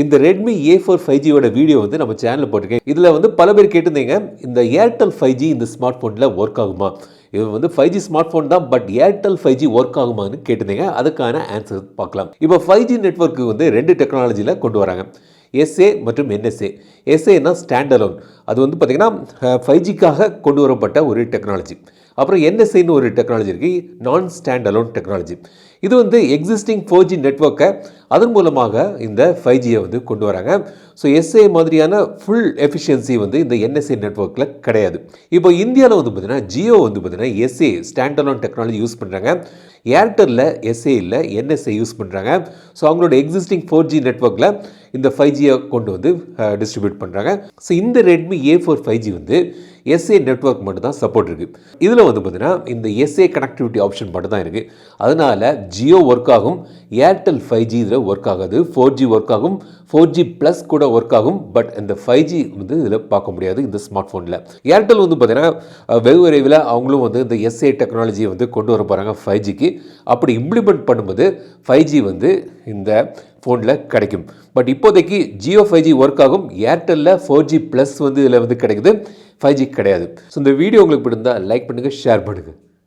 இந்த Redmi A4 5Gயோட video வந்து நம்ம சேனலில் போட்டிருக்கேன். இதில் வந்து பல பேர் கேட்டிருந்தீங்க, இந்த ஏர்டெல் 5G இந்த ஸ்மார்ட் ஃபோனில் ஒர்க் ஆகுமா? இது வந்து 5G ஸ்மார்ட் ஃபோன் தான், பட் ஏர்டெல் 5G ஒர்க் ஆகுமான்னு கேட்டிருந்தீங்க. அதுக்கான ஆன்சர் பார்க்கலாம். இப்போ 5G நெட்வொர்க்கு வந்து 2 டெக்னாலஜியில் கொண்டு வராங்க. SA மற்றும் NSA. SAனா stand alone. அது வந்து பார்த்திங்கன்னா 5Gக்காக கொண்டு வரப்பட்ட ஒரு டெக்னாலஜி. அப்புறம் NSAன்னு ஒரு டெக்னாலஜி இருக்குது, நான் ஸ்டாண்ட் அலோன் டெக்னாலஜி. இது வந்து எக்ஸிஸ்டிங் 4G நெட்வொர்க்கை அதன் மூலமாக இந்த 5Gயை வந்து கொண்டு வராங்க. ஸோ SA மாதிரியான ஃபுல் எஃபிஷியன்சி வந்து இந்த NSA நெட்வொர்க்கில் கிடையாது. இப்போ இந்தியாவில் வந்து பார்த்திங்கன்னா ஜியோ வந்து பார்த்திங்கன்னா SA stand alone technology use பண்ணுறாங்க. ஏர்டெல்லில் SA இல்லை, NSA யூஸ் பண்ணுறாங்க. ஸோ அவங்களோட எக்ஸிஸ்டிங் 4G நெட்வொர்க்கில் இந்த 5Gயை கொண்டு வந்து டிஸ்ட்ரிபியூட் பண்ணுறாங்க. ஸோ இந்த ரெட்மி A4 5G வந்து SA நெட்வொர்க் மட்டும் தான் சப்போர்ட் இருக்குது. இதில் வந்து பார்த்திங்கன்னா இந்த SA கனெக்டிவிட்டி ஆப்ஷன் மட்டும் தான் இருக்குது. அதனால் ஜியோ ஒர்க் ஆகும், ஏர்டெல் 5G இதில் ஒர்க் ஆகாது. 4G ஒர்க் ஆகும், 4G ப்ளஸ் கூட ஒர்க் ஆகும். பட் இந்த 5G வந்து இதில் பார்க்க முடியாது இந்த ஸ்மார்ட் ஃபோனில். ஏர்டெல் வந்து பார்த்திங்கன்னா வெகு விரைவில் அவங்களும் வந்து இந்த SA டெக்னாலஜியை வந்து கொண்டு வர போகிறாங்க 5Gக்கு. அப்படி இம்ப்ளிமெண்ட் பண்ணும்போது 5G வந்து இந்த ஃபோனில் கிடைக்கும். பட் இப்போதைக்கு ஜியோ 5G ஒர்க் ஆகும், ஏர்டெல்லில் 4G ப்ளஸ் வந்து இதில் வந்து கிடைக்குது, 5G கிடையாது. ஸோ இந்த வீடியோ உங்களுக்கு பிடிச்சிருந்தால் லைக் பண்ணுங்கள், ஷேர் பண்ணுங்கள்.